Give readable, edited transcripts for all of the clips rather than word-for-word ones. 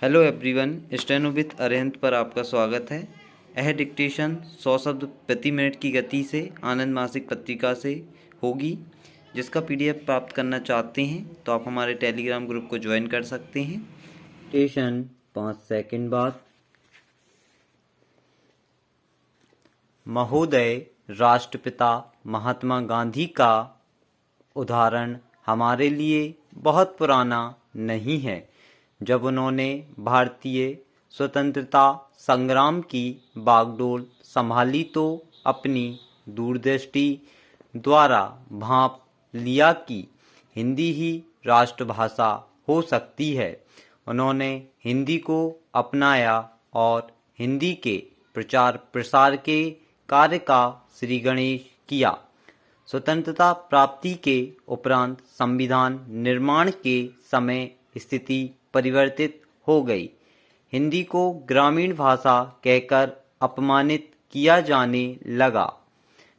Hello everyone, steno with Arihant पर आपका स्वागत है। यह डिक्टेशन 100 शब्द प्रति मिनट की गति से आनंद मासिक पत्रिका से होगी। जिसका पीडीएफ प्राप्त करना चाहते हैं तो आप हमारे टेलीग्राम ग्रुप को ज्वाइन कर सकते हैं। डिक्टेशन 5 सेकंड बाद। महोदय, राष्ट्रपिता महात्मा गांधी का उदाहरण हमारे लिए बहुत पुराना नहीं है। जब उन्होंने भारतीय स्वतंत्रता संग्राम की बागडोर संभाली तो अपनी दूरदृष्टि द्वारा भांप लिया कि हिंदी ही राष्ट्रभाषा हो सकती है। उन्होंने हिंदी को अपनाया और हिंदी के प्रचार प्रसार के कार्य का श्री गणेश किया। स्वतंत्रता प्राप्ति के उपरांत संविधान निर्माण के समय स्थिति परिवर्तित हो गई। हिंदी को ग्रामीण भाषा कहकर अपमानित किया जाने लगा।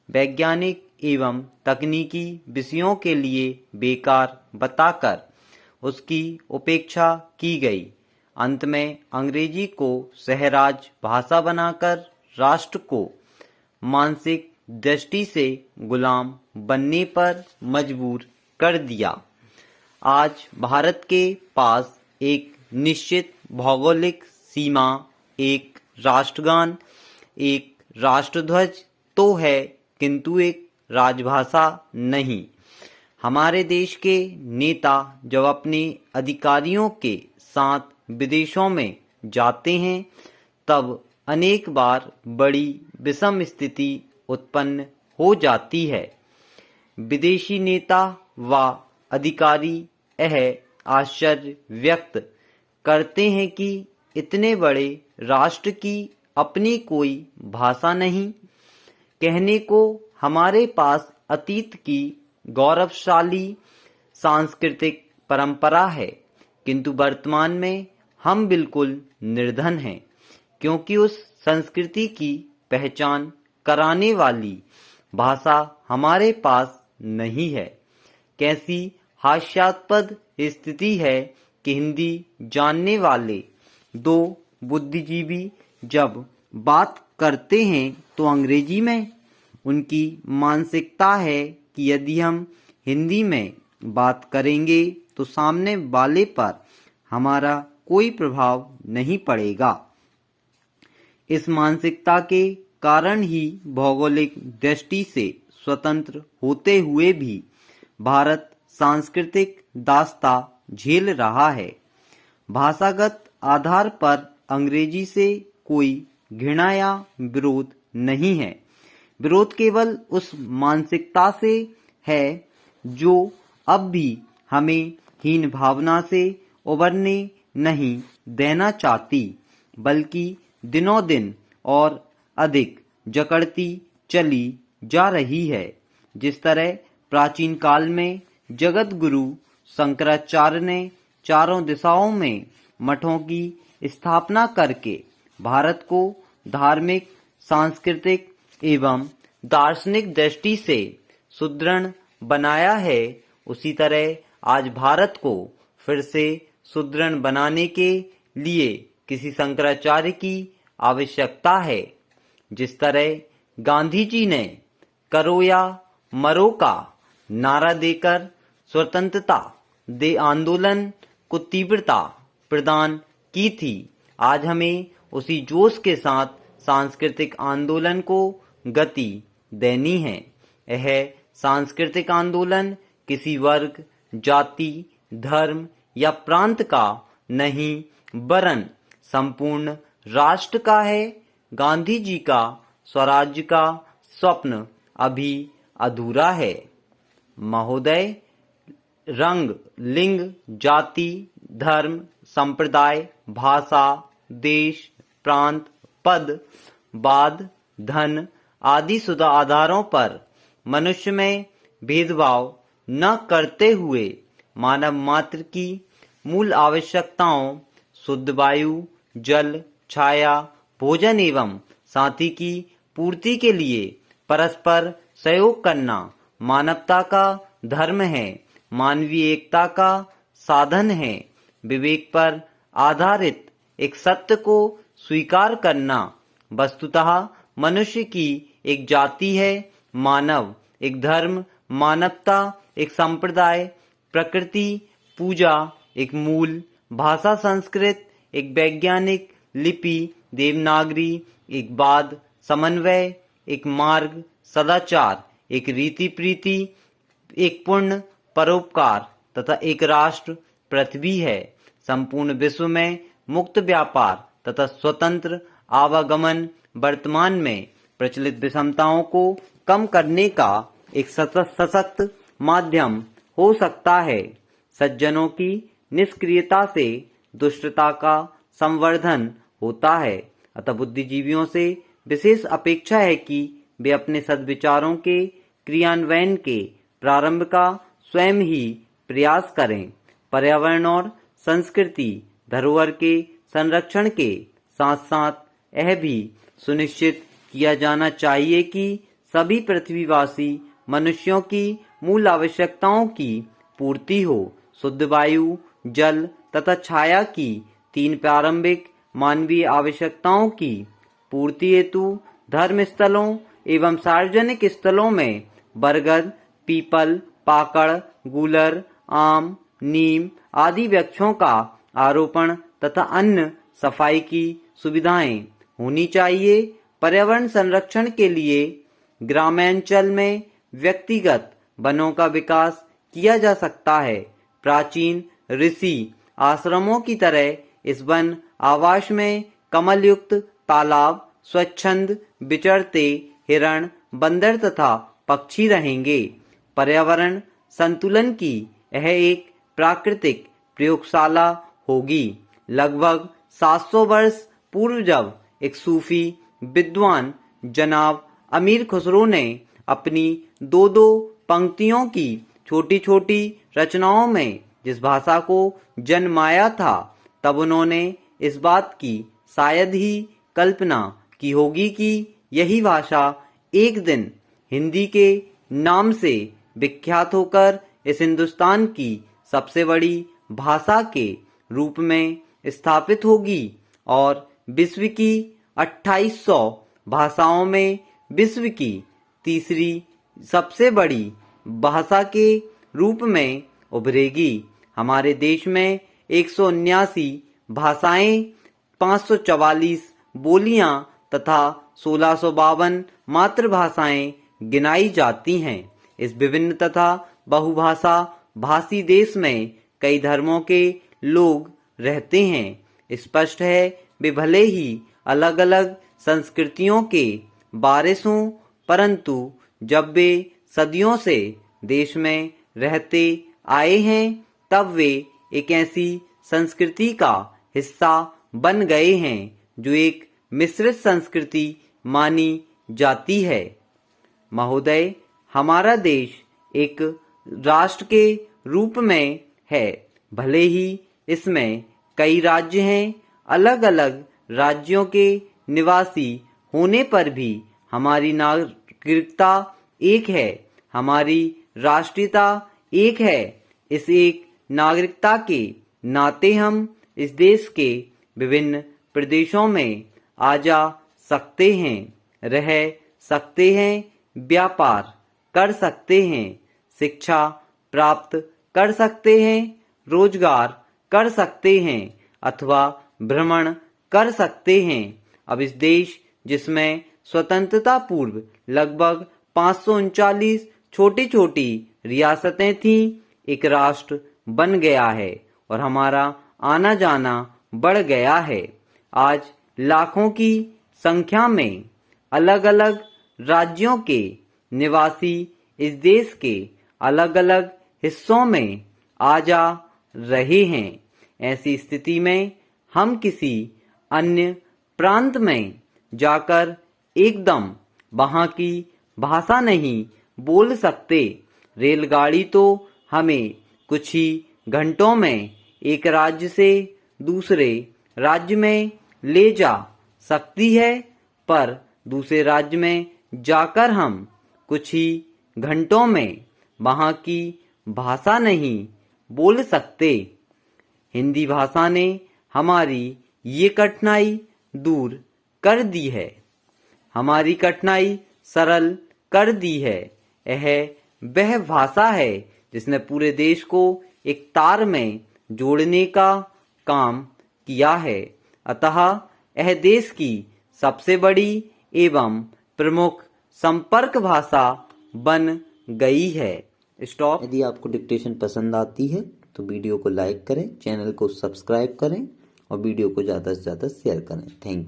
वैज्ञानिक एवं तकनीकी विषयों के लिए बेकार बताकर उसकी उपेक्षा की गई। अंत में अंग्रेजी को सहराज भाषा बनाकर राष्ट्र को मानसिक दृष्टि से गुलाम बनने पर मजबूर कर दिया। आज भारत के पास एक निश्चित भौगोलिक सीमा, एक राष्ट्रगान, एक राष्ट्रध्वज तो है, किंतु एक राजभाषा नहीं। हमारे देश के नेता जब अपने अधिकारियों के साथ विदेशों में जाते हैं तब अनेक बार बड़ी विषम स्थिति उत्पन्न हो जाती है। विदेशी नेता व अधिकारी यह आश्चर्य व्यक्त करते हैं कि इतने बड़े राष्ट्र की अपनी कोई भाषा नहीं। कहने को हमारे पास अतीत की गौरवशाली सांस्कृतिक परंपरा है, किंतु वर्तमान में हम बिल्कुल निर्धन हैं, क्योंकि उस संस्कृति की पहचान कराने वाली भाषा हमारे पास नहीं है। कैसी हास्यास्पद स्थिति है कि हिंदी जानने वाले दो बुद्धिजीवी जब बात करते हैं तो अंग्रेजी में। उनकी मानसिकता है कि यदि हम हिंदी में बात करेंगे तो सामने वाले पर हमारा कोई प्रभाव नहीं पड़ेगा। इस मानसिकता के कारण ही भौगोलिक दृष्टि से स्वतंत्र होते हुए भी भारत सांस्कृतिक दास्ता झेल रहा है। भाषागत आधार पर अंग्रेजी से कोई घृणा या विरोध नहीं है। विरोध केवल उस मानसिकता से है जो अब भी हमें हीन भावना से उबरने नहीं देना चाहती, बल्कि दिनों दिन और अधिक जकड़ती चली जा रही है। जिस तरह प्राचीन काल में जगत गुरु शंकराचार्य ने चारों दिशाओं में मठों की स्थापना करके भारत को धार्मिक, सांस्कृतिक एवं दार्शनिक दृष्टि से सुदृढ़ बनाया है, उसी तरह आज भारत को फिर से सुदृढ़ बनाने के लिए किसी शंकराचार्य की आवश्यकता है। जिस तरह गांधी जी ने करो या मरो का नारा देकर स्वतंत्रता दे आंदोलन को तीव्रता प्रदान की थी, आज हमें उसी जोश के साथ सांस्कृतिक आंदोलन को गति देनी है। यह सांस्कृतिक आंदोलन किसी वर्ग, जाति, धर्म या प्रांत का नहीं, वरन संपूर्ण राष्ट्र का है। गांधी जी का स्वराज्य का स्वप्न अभी अधूरा है। महोदय, रंग, लिंग, जाति, धर्म, संप्रदाय, भाषा, देश, प्रांत, पद, वाद, धन आदि शुद्ध आधारों पर मनुष्य में भेदभाव न करते हुए मानव मात्र की मूल आवश्यकताओं शुद्ध वायु, जल, छाया, भोजन एवं साथी की पूर्ति के लिए परस्पर सहयोग करना मानवता का धर्म है, मानवीय एकता का साधन है। विवेक पर आधारित एक सत्य को स्वीकार करना। वस्तुतः मनुष्य की एक जाति है, मानव एक धर्म, मानवता एक संप्रदाय, प्रकृति पूजा एक मूल, भाषा संस्कृत एक वैज्ञानिक, लिपि देवनागरी एक बाद, समन्वय एक मार्ग, सदाचार एक रीति प्रीति, एक पुण्य परोपकार तथा एक राष्ट्र पृथ्वी है। संपूर्ण विश्व में मुक्त व्यापार तथा स्वतंत्र आवागमन वर्तमान में प्रचलित विषमताओं को कम करने का एक सशक्त माध्यम हो सकता है। सज्जनों की निष्क्रियता से दुष्टता का संवर्धन होता है, अतः बुद्धिजीवियों से विशेष अपेक्षा है कि वे अपने सद्विचारों के क्रियान्वयन के प्रारंभ का स्वयं ही प्रयास करें। पर्यावरण और संस्कृति धरोहर के संरक्षण के साथ साथ यह भी सुनिश्चित किया जाना चाहिए कि सभी पृथ्वीवासी मनुष्यों की मूल आवश्यकताओं की पूर्ति हो। शुद्ध वायु, जल तथा छाया की 3 प्रारंभिक मानवीय आवश्यकताओं की पूर्ति हेतु धर्म स्थलों एवं सार्वजनिक स्थलों में बरगद, पीपल, पाकड़, गूलर, आम, नीम आदि वृक्षों का आरोपण तथा अन्य सफाई की सुविधाएं होनी चाहिए। पर्यावरण संरक्षण के लिए ग्रामांचल में व्यक्तिगत वनों का विकास किया जा सकता है। प्राचीन ऋषि आश्रमों की तरह इस वन आवास में कमल युक्त तालाब, स्वच्छंद विचरते हिरण, बंदर तथा पक्षी रहेंगे। पर्यावरण संतुलन की यह एक प्राकृतिक प्रयोगशाला होगी। लगभग 700 वर्ष पूर्व जब एक सूफी विद्वान जनाब अमीर खुसरो ने अपनी 2-2 पंक्तियों की छोटी छोटी रचनाओं में जिस भाषा को जन्माया था, तब उन्होंने इस बात की शायद ही कल्पना की होगी कि यही भाषा एक दिन हिंदी के नाम से विख्यात होकर इस हिंदुस्तान की सबसे बड़ी भाषा के रूप में स्थापित होगी और विश्व की 2800 भाषाओं में विश्व की तीसरी सबसे बड़ी भाषा के रूप में उभरेगी। हमारे देश में 179 भाषाएं, 544 बोलियां तथा 1652 मातृभाषाएं गिनाई जाती हैं। इस विभिन्न तथा बहुभाषा भाषी देश में कई धर्मों के लोग रहते हैं। स्पष्ट है वे भले ही अलग अलग संस्कृतियों के वारिस हों, परंतु जब वे सदियों से देश में रहते आए हैं तब वे एक ऐसी संस्कृति का हिस्सा बन गए हैं जो एक मिश्रित संस्कृति मानी जाती है। महोदय, हमारा देश एक राष्ट्र के रूप में है, भले ही इसमें कई राज्य हैं। अलग अलग राज्यों के निवासी होने पर भी हमारी नागरिकता एक है, हमारी राष्ट्रीयता एक है। इस एक नागरिकता के नाते हम इस देश के विभिन्न प्रदेशों में आ जा सकते हैं, रह सकते हैं, व्यापार कर सकते हैं, शिक्षा प्राप्त कर सकते हैं, रोजगार कर सकते हैं अथवा भ्रमण कर सकते हैं। अब इस देश जिसमें स्वतंत्रता पूर्व लगभग 539 छोटी छोटी रियासतें थीं, एक राष्ट्र बन गया है और हमारा आना जाना बढ़ गया है। आज लाखों की संख्या में अलग अलग राज्यों के निवासी इस देश के अलग अलग हिस्सों में आ जा रहे हैं। ऐसी स्थिति में हम किसी अन्य प्रांत में जाकर एकदम वहां की भाषा नहीं बोल सकते। रेलगाड़ी तो हमें कुछ ही घंटों में एक राज्य से दूसरे राज्य में ले जा सकती है, पर दूसरे राज्य में जाकर हम कुछ ही घंटों में वहां की भाषा नहीं बोल सकते। हिंदी भाषा ने हमारी ये कठिनाई दूर कर दी है, हमारी कठिनाई सरल कर दी है। यह वह भाषा है जिसने पूरे देश को एक तार में जोड़ने का काम किया है। अतः यह देश की सबसे बड़ी एवं प्रमुख संपर्क भाषा बन गई है। स्टॉप। यदि आपको डिक्टेशन पसंद आती है तो वीडियो को लाइक करें, चैनल को सब्सक्राइब करें और वीडियो को ज़्यादा से ज़्यादा शेयर करें। Thank you.